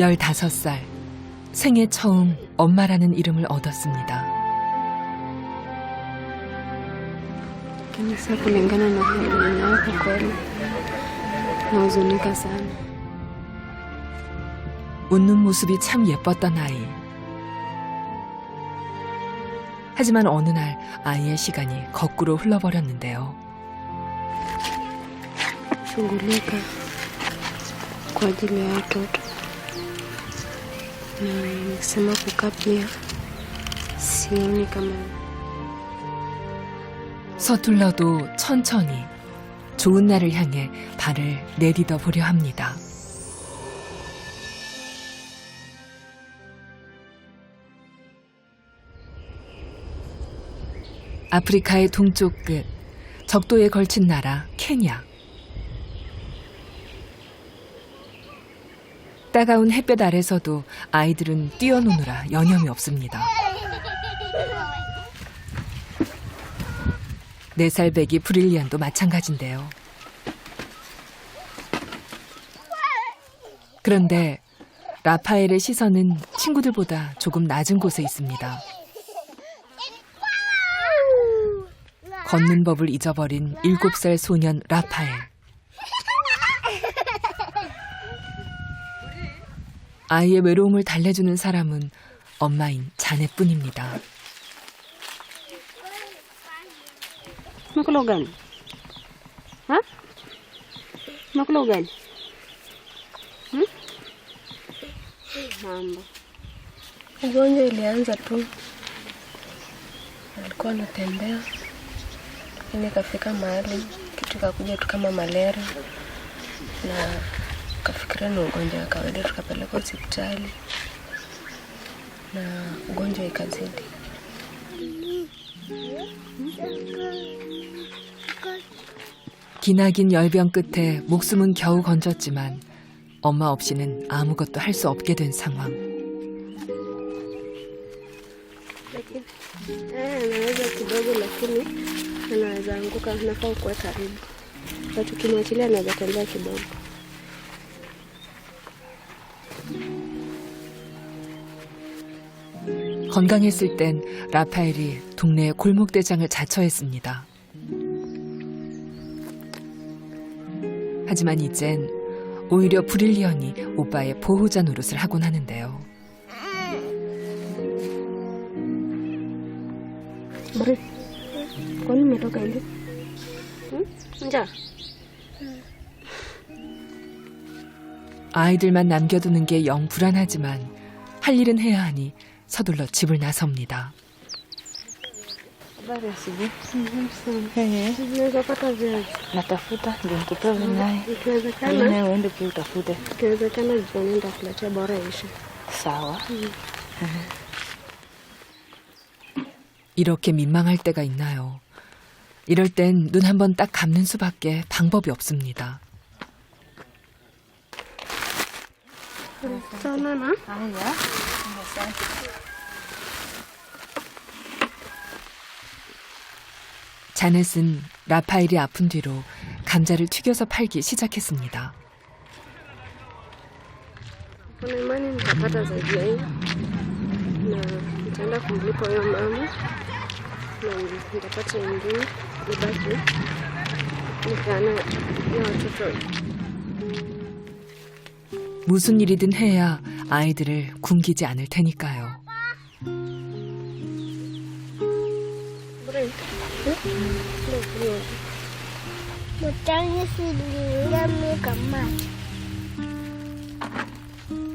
15살, 생애 처음 엄마라는 이름을 얻었습니다. Lakini sasa kulingana na hali ninayo, kwa kweli nahuzunika sana. 웃는 모습이 참 예뻤던 아이. 하지만 어느 날 아이의 시간이 거꾸로 흘러버렸는데요. Shughulika kwa ajili ya watoto na nikisema kukaa pia sioni kama. 서툴러도 천천히 좋은 날을 향해 발을 내디뎌 보려 합니다. 아프리카의 동쪽 끝, 적도에 걸친 나라 케냐. 따가운 햇볕 아래서도 아이들은 뛰어노느라 여념이 없습니다. 4살 배기 브릴리언도 마찬가지인데요. 그런데 라파엘의 시선은 친구들보다 조금 낮은 곳에 있습니다. 걷는 법을 잊어버린 7살 소년 라파엘. 아이의 외로움을 달래주는 사람은 엄마인 자네뿐입니다. Makula ugali? Ha? Makula ugali? Mambo. Ugonjwa ilianza tu, alikuwa anatembea, lakini ikafika mahali kitu kakuja tu kama malaria, na kafikiria ni ugonjwa wa kawaida, tukapeleka hospitali na ugonjwa ikazidi. 기나긴 열병 끝에 목숨은 겨우 건졌지만 엄마 없이는 아무것도 할 수 없게 된 상황. Anaweza kidogo, lakini anaweza anguka, nafaa kuwa karibu. Tukimwachilia anaweza tembea kidogo. 건강했을 땐 라파엘이 동네 골목대장을 자처했습니다. 하지만 이젠 오히려 브릴리언이 오빠의 보호자 노릇을 하곤 하는데요. Bri, kwani umetoka nje? Njaa? 아이들만 남겨두는 게 영 불안하지만 할 일은 해야 하니 서둘러 집을 나섭니다. Habari asubuhi. Tunaweza pata viazi. Natafuta ndio nikupewe naye. Ikiwezekana, Naye uende pia utafute. ikiwezekana jioni nitakuletea, bora ishe. Sawa. 이렇게 민망할 때가 있나요? 이럴 땐 눈 한번 딱 감는 수밖에 방법이 없습니다. Sana na? Haya. Asante. 자넷은 라파엘이 아픈 뒤로 감자를 튀겨서 팔기 시작했습니다. Kuna imani nitapata zaidi ya hiyo, na nitaenda kumlipa huyo mama na nitapata ingine ibaki nipeane hiyo watoto. 무슨 일이든 해야 아이들을 굶기지 않을 테니까요.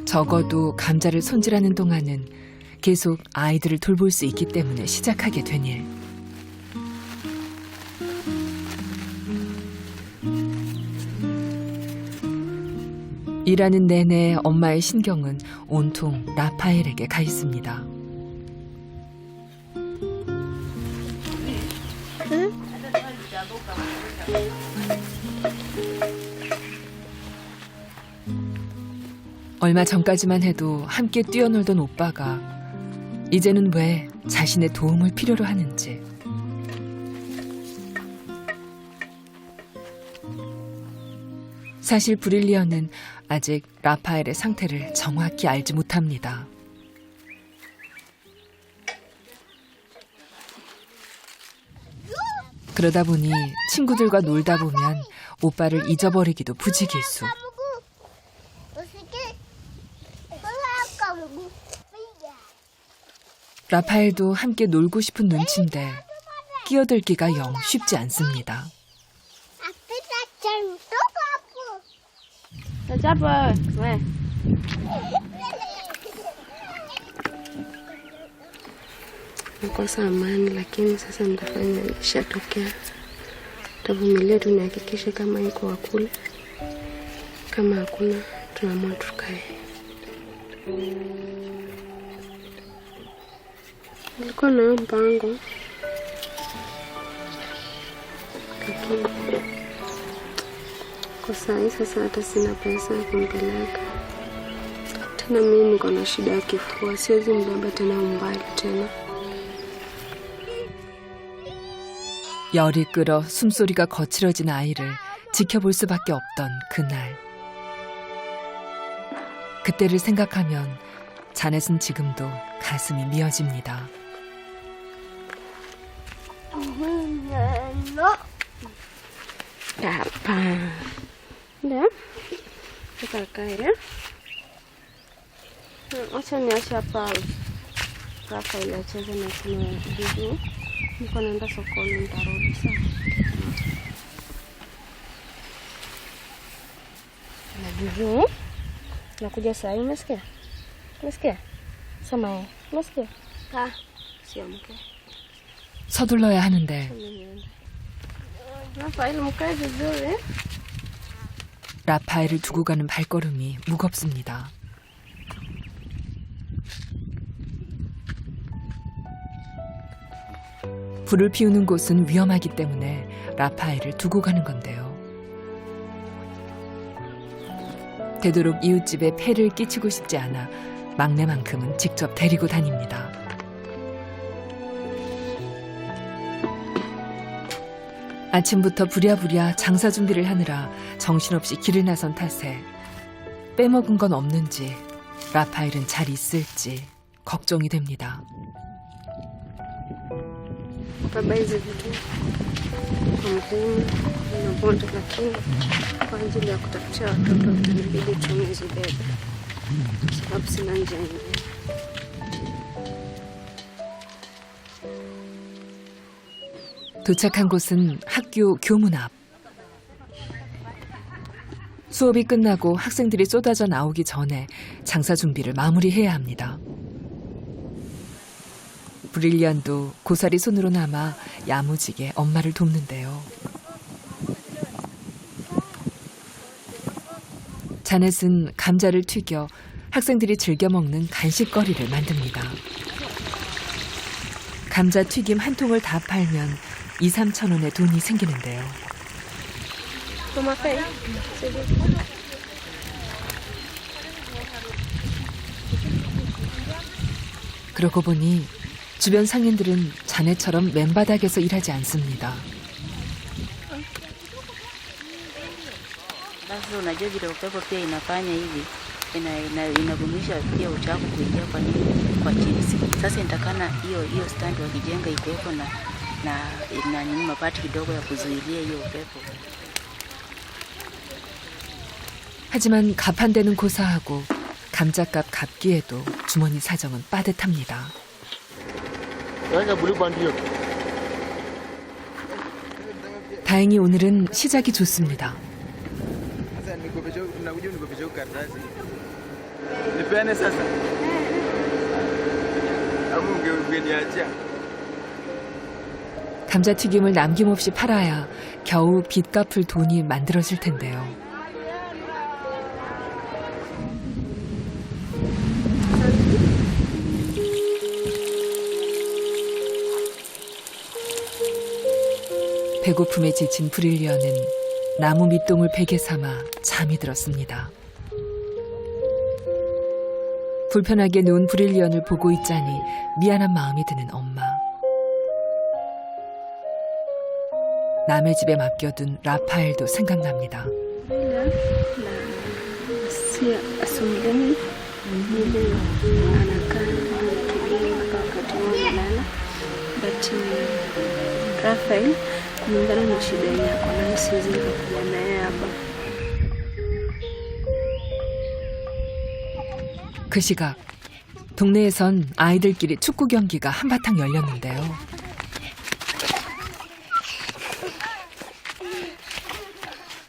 적어도 감자를 손질하는 동안은 계속 아이들을 돌볼 수 있기 때문에 시작하게 된 일. 일하는 내내 엄마의 신경은 온통 라파엘에게 가 있습니다. 얼마 전까지만 해도 함께 뛰어놀던 오빠가 이제는 왜 자신의 도움을 필요로 하는지. 사실 브릴리언은 아직 라파엘의 상태를 정확히 알지 못합니다. 그러다 보니 친구들과 놀다 보면 오빠를 잊어버리기도 부지기수. 라파엘도 함께 놀고 싶은 눈치인데 끼어들기가 영 쉽지 않습니다. Chapa, we. Nakosa amani, lakini sasa nitafanya, ishatokea. Tavumilia tu nihakikishe kama iko wakula, kama hakuna tunaamua tukae. Nilikuwa na mpango, lakini kwa saa hii sasa hata sina pesa ya kumpeleka. Tena mimi niko na shida ya kifua, siwezi mbeba tena umbali tena. 열이 끓어 숨소리가 거칠어진 아이를 지켜볼 수밖에 없던 그날. 그때를 생각하면 자넷은 지금도 가슴이 미어집니다. Hapa. Ndio? Tukakaa. Acha niache hapa. Rafa ile acheze na kuna bibi. Niko naenda sokoni, nitarudi sawa. Na bibi. Nakuja saa hii, umesikia? Umesikia? Sema, umesikia? Sio mke. 서둘러야 하는데 Rafael, mkae vizuri. 라파엘을 두고 가는 발걸음이 무겁습니다. 불을 피우는 곳은 위험하기 때문에 라파엘을 두고 가는 건데요. 되도록 이웃집에 폐를 끼치고 싶지 않아 막내만큼은 직접 데리고 다닙니다. 아침부터 부랴부랴 장사 준비를 하느라 정신없이 길을 나선 탓에 빼먹은 건 없는지 라파엘은 잘 있을지 걱정이 됩니다. Baba hizi vitu kwa muhimu na bonde, lakini kwa ajili ya kutafutia watoto inabidi tumezibebe sababu sina njia nyingine. 도착한 곳은 학교 교문 앞. 수업이 끝나고 학생들이 쏟아져 나오기 전에 장사 준비를 마무리해야 합니다. 브릴리언도 고사리 손으로 남아 야무지게 엄마를 돕는데요. 자넷은 감자를 튀겨 학생들이 즐겨 먹는 간식거리를 만듭니다. 감자 튀김 한 통을 다 팔면 2-3천 원의 돈이 생기는데요. 그러고 보니 주변 상인들은 자네처럼 맨바닥에서 일하지 않습니다. Sasa unajua vile upepo pia inafanya hivi, inavumisha pia uchafu kuingia kwa chini. Sasa inatakana hiyo stand wakijenga ikuwepo na nini mabati kidogo ya kuzuilia hiyo upepo. 하지만 값 안 되는 고사하고 감자값 갚기에도 주머니 사정은 빠듯합니다. 다행히 오늘은 시작이 좋습니다. 감자튀김을 남김없이 팔아야 겨우 빚 갚을 돈이 만들어질 텐데요. 배고픔에 지친 브릴리언은 나무 밑동을 베개 삼아 잠이 들었습니다. 불편하게 누운 브릴리언을 보고 있자니 미안한 마음이 드는 엄마. 남의 집에 맡겨둔 라파엘도 생각납니다. si asumbui vile anakaa tulia mpaka wakati wanalala, but Rafael kulingana na shida yenye ako nayo siwezi nikakuja naye hapa. 그 시각 동네에선 아이들끼리 축구 경기가 한바탕 열렸는데요.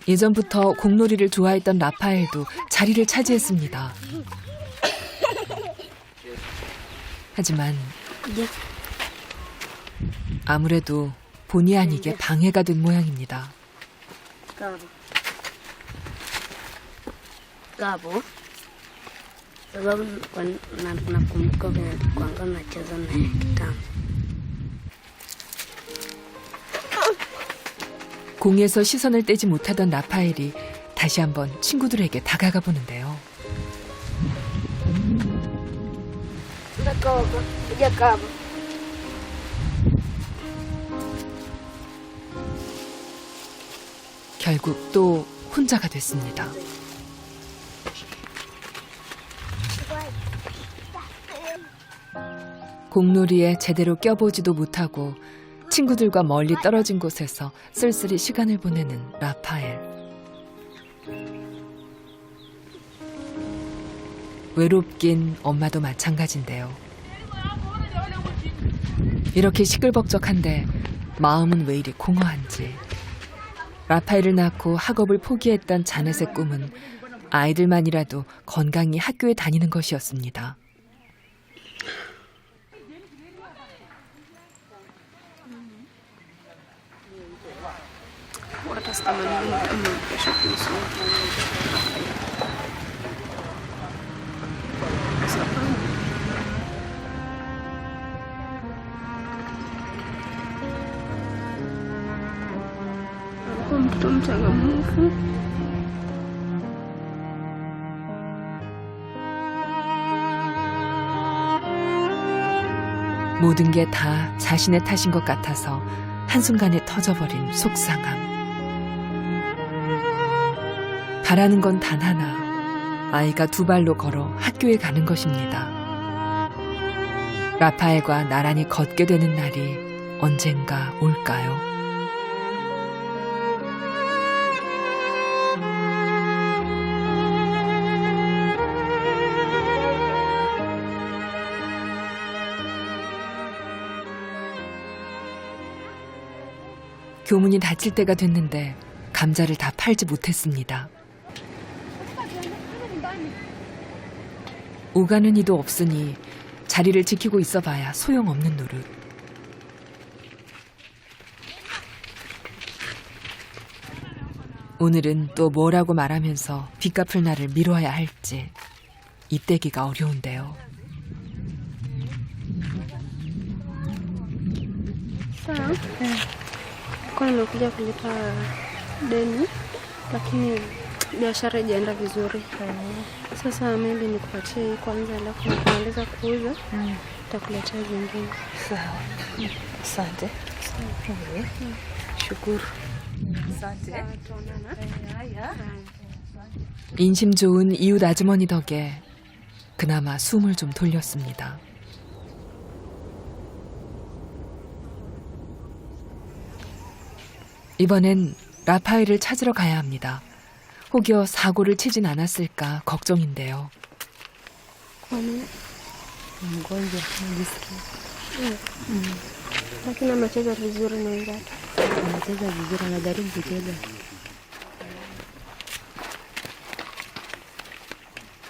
예전부터 공놀이를 좋아했던 라파엘도 자리를 차지했습니다. 하지만 아무래도 본의 아니게 방해가 된 모양입니다. Gabo, sababu nakumbuka vile tulikuwa tunacheza naye kitambo. 공에서 시선을 떼지 못하던 라파엘이 다시 한번 친구들에게 다가가 보는데요. 결국 또 혼자가 됐습니다. 공놀이에 제대로 껴보지도 못하고 친구들과 멀리 떨어진 곳에서 쓸쓸히 시간을 보내는 라파엘. 외롭긴 엄마도 마찬가지인데요. 이렇게 시끌벅적한데 마음은 왜 이리 공허한지. 라파엘을 낳고 학업을 포기했던 자넷의 꿈은 아이들만이라도 건강히 학교에 다니는 것이었습니다. Mtoto mchangamfu. 모든 게 다 자신의 탓인 것 같아서 한순간에 터져버린 속상함. 바라는 건 단 하나. 아이가 두 발로 걸어 학교에 가는 것입니다. 라파엘과 나란히 걷게 되는 날이 언젠가 올까요? 교문이 닫힐 때가 됐는데 감자를 다 팔지 못했습니다. 오가는 이도 없으니 자리를 지키고 있어봐야 소용없는 노릇. 오늘은 또 뭐라고 말하면서 빚 갚을 날을 미뤄야 할지 입대기가 어려운데요. Sawa. Kwa nimekuja kulipa deni lakini biashara haijaenda vizuri. Sasa maybe nikupatie hii kwanza, alafu nikimaliza kuuza nitakuletea zingine. Sawa. Asante. Shukuru. Asante. 인심 좋은 이웃 아주머니 덕에 그나마 숨을 좀 돌렸습니다. 이번엔 라파엘을 찾으러 가야 합니다. 혹여 사고를 치진 않았을까 걱정인데요. Mgonjwa najisikia. Lakini amecheza vizuri na wenzake. Anacheza vizuri, anajaribu kucheza.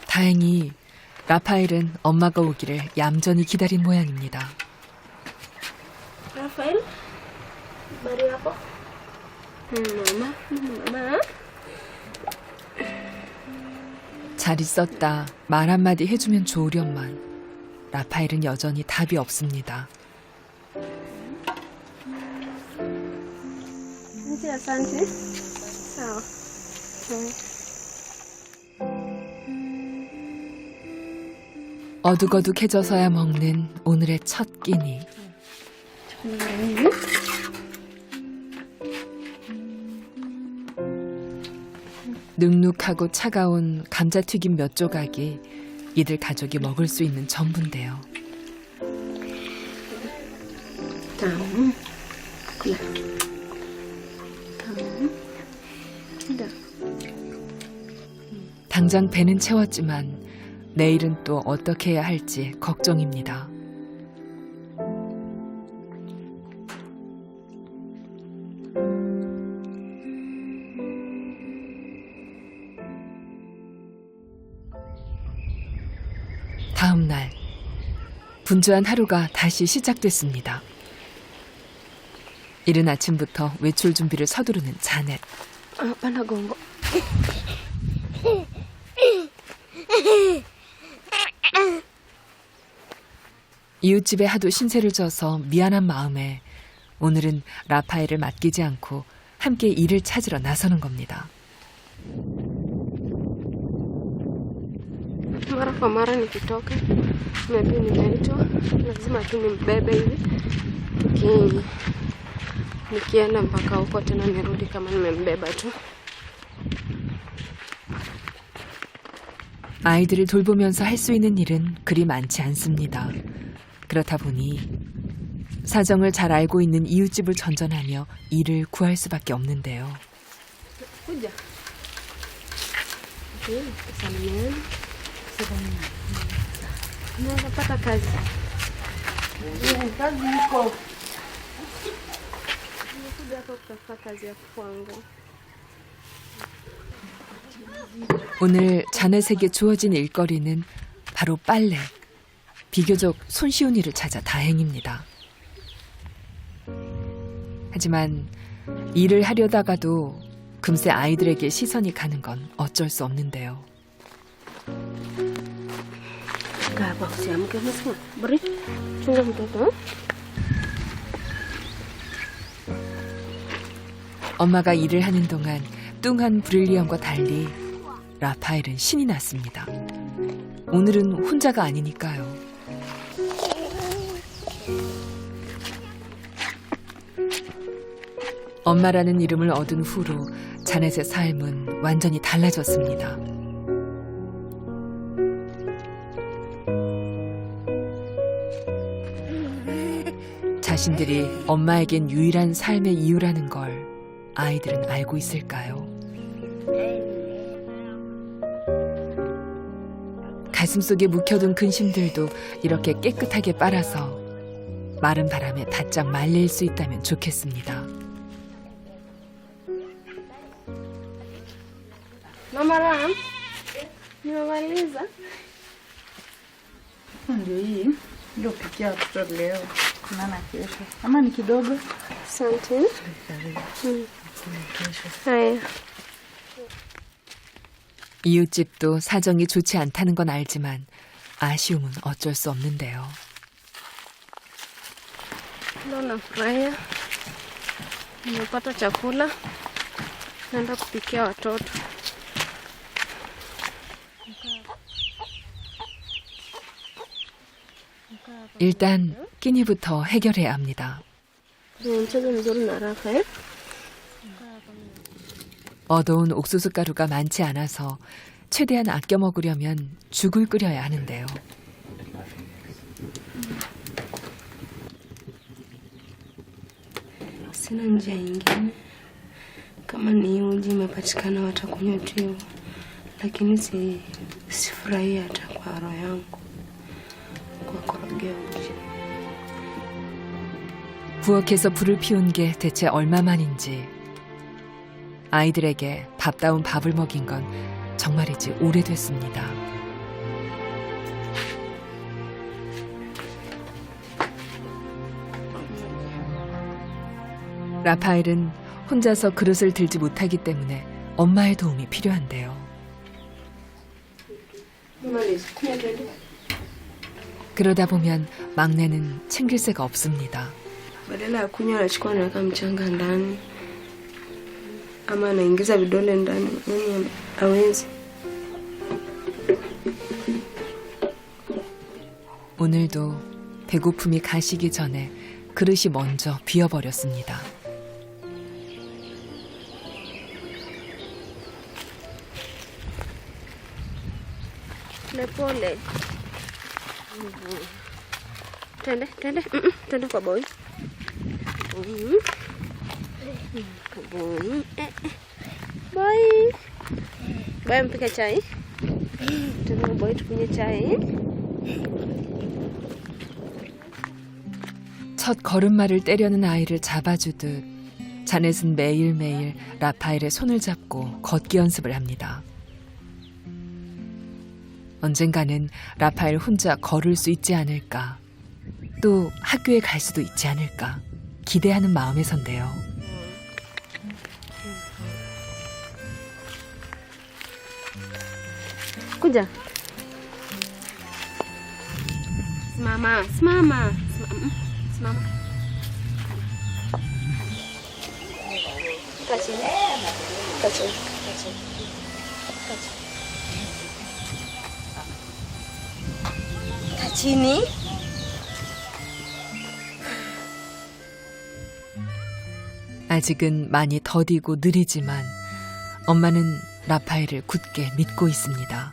다행히 라파엘은 엄마가 오기를 얌전히 기다린 모양입니다. Rafael, habari yako? Mama. 잘 있었다 말 한마디 해주면 좋으련만 라파엘은 여전히 답이 없습니다. Asante. Sawa. 어둑어둑해져서야 먹는 오늘의 첫 끼니. 눅눅하고 차가운 감자튀김 몇 조각이 이들 가족이 먹을 수 있는 전부인데요. Tamu. Kula. Tamu. Nda. 당장 배는 채웠지만 내일은 또 어떻게 해야 할지 걱정입니다. 다음 날 분주한 하루가 다시 시작됐습니다. 이른 아침부터 외출 준비를 서두르는 자넷. Pana gongo. 이웃집에 하도 신세를 져서 미안한 마음에 오늘은 라파엘을 맡기지 않고 함께 일을 찾으러 나서는 겁니다. Mara kwa mara nikitoka maybe nimeitwa, lazima tu nimbebe hivi nikienda mpaka huko tena nirudi kama nimembeba tu. 아이들을 돌보면서 할 수 있는 일은 그리 많지 않습니다. 그렇다 보니 사정을 잘 알고 있는 이웃집을 전전하며 일을 구할 수밖에 없는데요. Kuja. Salimiana. Naweza pata kazi. Kazi iko. Nimekuja hapa kutafuta kazi ya kufua nguo. 오늘 자넷에게 주어진 일거리는 바로 빨래. 비교적 손쉬운 일을 찾아 다행입니다. 하지만 일을 하려다가도 금세 아이들에게 시선이 가는 건 어쩔 수 없는데요. Gaba usiamke msimu. Bri. Chunga mtoto. 엄마가 일을 하는 동안 뚱한 브릴리언과 달리 라파엘은 신이 났습니다. 오늘은 혼자가 아니니까요. 엄마라는 이름을 얻은 후로 자넷의 삶은 완전히 달라졌습니다. 자신들이 엄마에겐 유일한 삶의 이유라는 걸 아이들은 알고 있을까요? 가슴속에 묵혀둔 근심들도 이렇게 깨끗하게 빨아서 마른 바람에 바짝 말릴 수 있다면 좋겠습니다. Mama Ram. Nimemaliza. Ndio hii ndio pikia watoto leo. Kunana kesho. Ama ni kidogo? Asante. Haya. 이웃집도 사정이 좋지 않다는 건 알지만 아쉬움은 어쩔 수 없는데요. Leo nafurahia. Nimepata chakula. Naenda kupikia watoto. 일단 끼니부터 해결해야 합니다. Ni mchezo mzuri na Rafael. 얻어온 옥수수 가루가 많지 않아서 최대한 아껴 먹으려면 죽을 끓여야 하는데요. Sina njia nyingine. Kama ni uji imepatikana watakunywa tu hivyo. Lakini sifurahia hata kwa roho yangu kuwakorogea uji. 부엌에서 불을 피운 게 대체 얼마만인지 아이들에게 밥다운 밥을 먹인 건 정말이지 오래됐습니다. 라파엘은 혼자서 그릇을 들지 못하기 때문에 엄마의 도움이 필요한데요. 그러다 보면 막내는 챙길 새가 없습니다. Badala ya kunywa anachukua anaweka mchanga ndani ama anaingiza vidole ndani, yani hawezi. 오늘도 배고픔이 가시기 전에 그릇이 먼저 비어버렸습니다. Pole. Twende kwa boy. Boy. Boy mpika chai. Twende kwa boy tukunywe chai. 첫 걸음마를 때려는 아이를 잡아주듯 자넷은 매일매일 라파엘의 손을 잡고 걷기 연습을 합니다. 언젠가는 라파엘 혼자 걸을 수 있지 않을까, 또 학교에 갈 수도 있지 않을까 기대하는 마음에선데요. Kuja. Simama. Kaa chini. 아직은 많이 더디고 느리지만 엄마는 라파엘을 굳게 믿고 있습니다.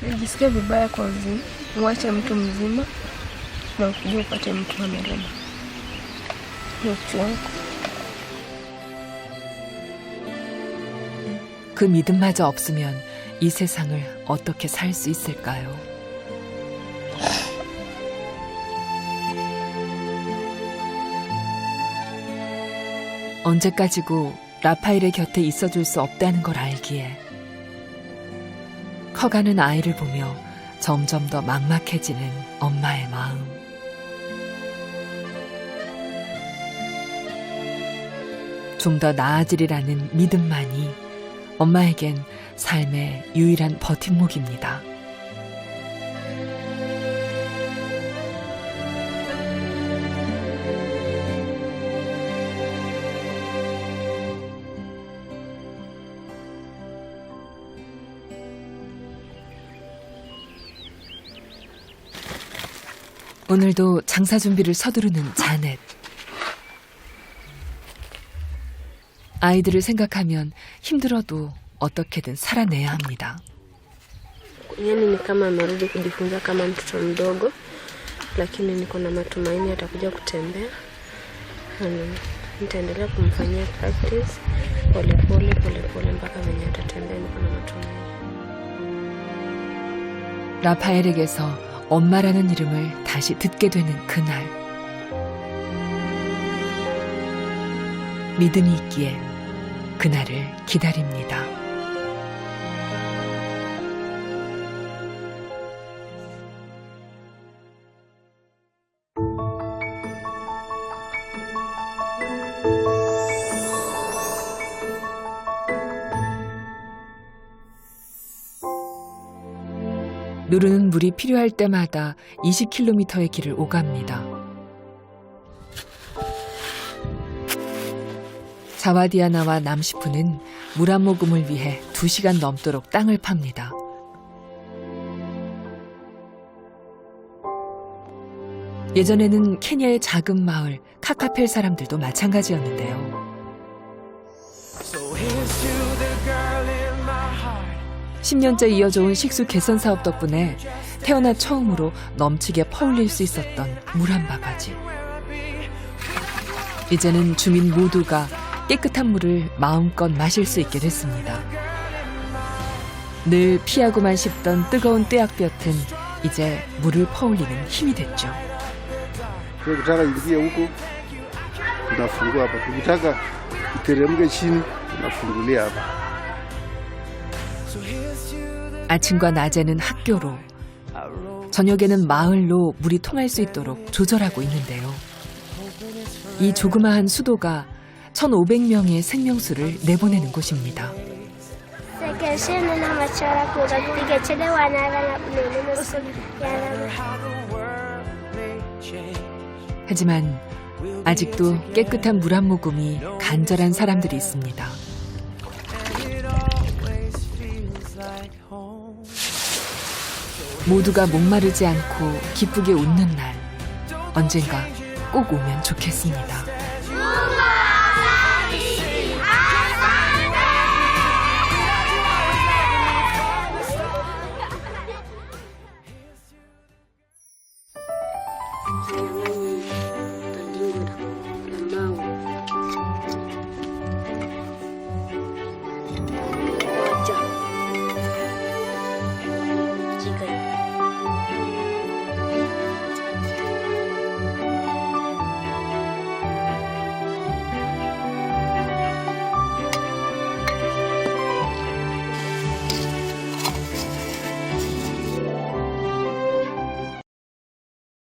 Najisikia vibaya kwa uzima. Mwache mtu mzima na ukija upate mtu amelema. Ni uchungu. 그 믿음마저 없으면 이 세상을 어떻게 살 수 있을까요? 언제까지고 라파엘의 곁에 있어줄 수 없다는 걸 알기에 커가는 아이를 보며 점점 더 막막해지는 엄마의 마음. 좀 더 나아지리라는 믿음만이 엄마에겐 삶의 유일한 버팀목입니다. 오늘도 장사 준비를 서두르는 자넷. 아이들을 생각하면 힘들어도 어떻게든 살아내야 합니다. Yani ni kama amerudi kujifunza kama mtoto mdogo, lakini niko na matumaini atakuja kutembea. Nitaendelea kumfanyia practice pole mpaka venye atatembea. Niko na matumaini. 라파엘에게서 엄마라는 이름을 다시 듣게 되는 그날. 믿음이 있기에 그날을 기다립니다. 누르는 물이 필요할 때마다 20km의 길을 오갑니다. 자와디아나와 남시푸는 물 한 모금을 위해 2시간 넘도록 땅을 팝니다. 예전에는 케냐의 작은 마을 카카펠 사람들도 마찬가지였는데요. 10년째 이어져온 식수 개선 사업 덕분에 태어나 처음으로 넘치게 퍼올릴 수 있었던 물 한 바가지. 이제는 주민 모두가 깨끗한 물을 마음껏 마실 수 있게 됐습니다. 늘 피하고만 싶던 뜨거운 떼약볕은 이제 물을 퍼올리는 힘이 됐죠. ukitaka ingie huko unafungua hapa, ukitaka iteremke chini unafungulia hapa. 아침과 낮에는 학교로, 저녁에는 마을로 물이 통할 수 있도록 조절하고 있는데요. 이 조그마한 수도가 1,500명의 생명수를 내보내는 곳입니다. 하지만 아직도 깨끗한 물 한 모금이 간절한 사람들이 있습니다. 모두가 목마르지 않고 기쁘게 웃는 날, 언젠가 꼭 오면 좋겠습니다.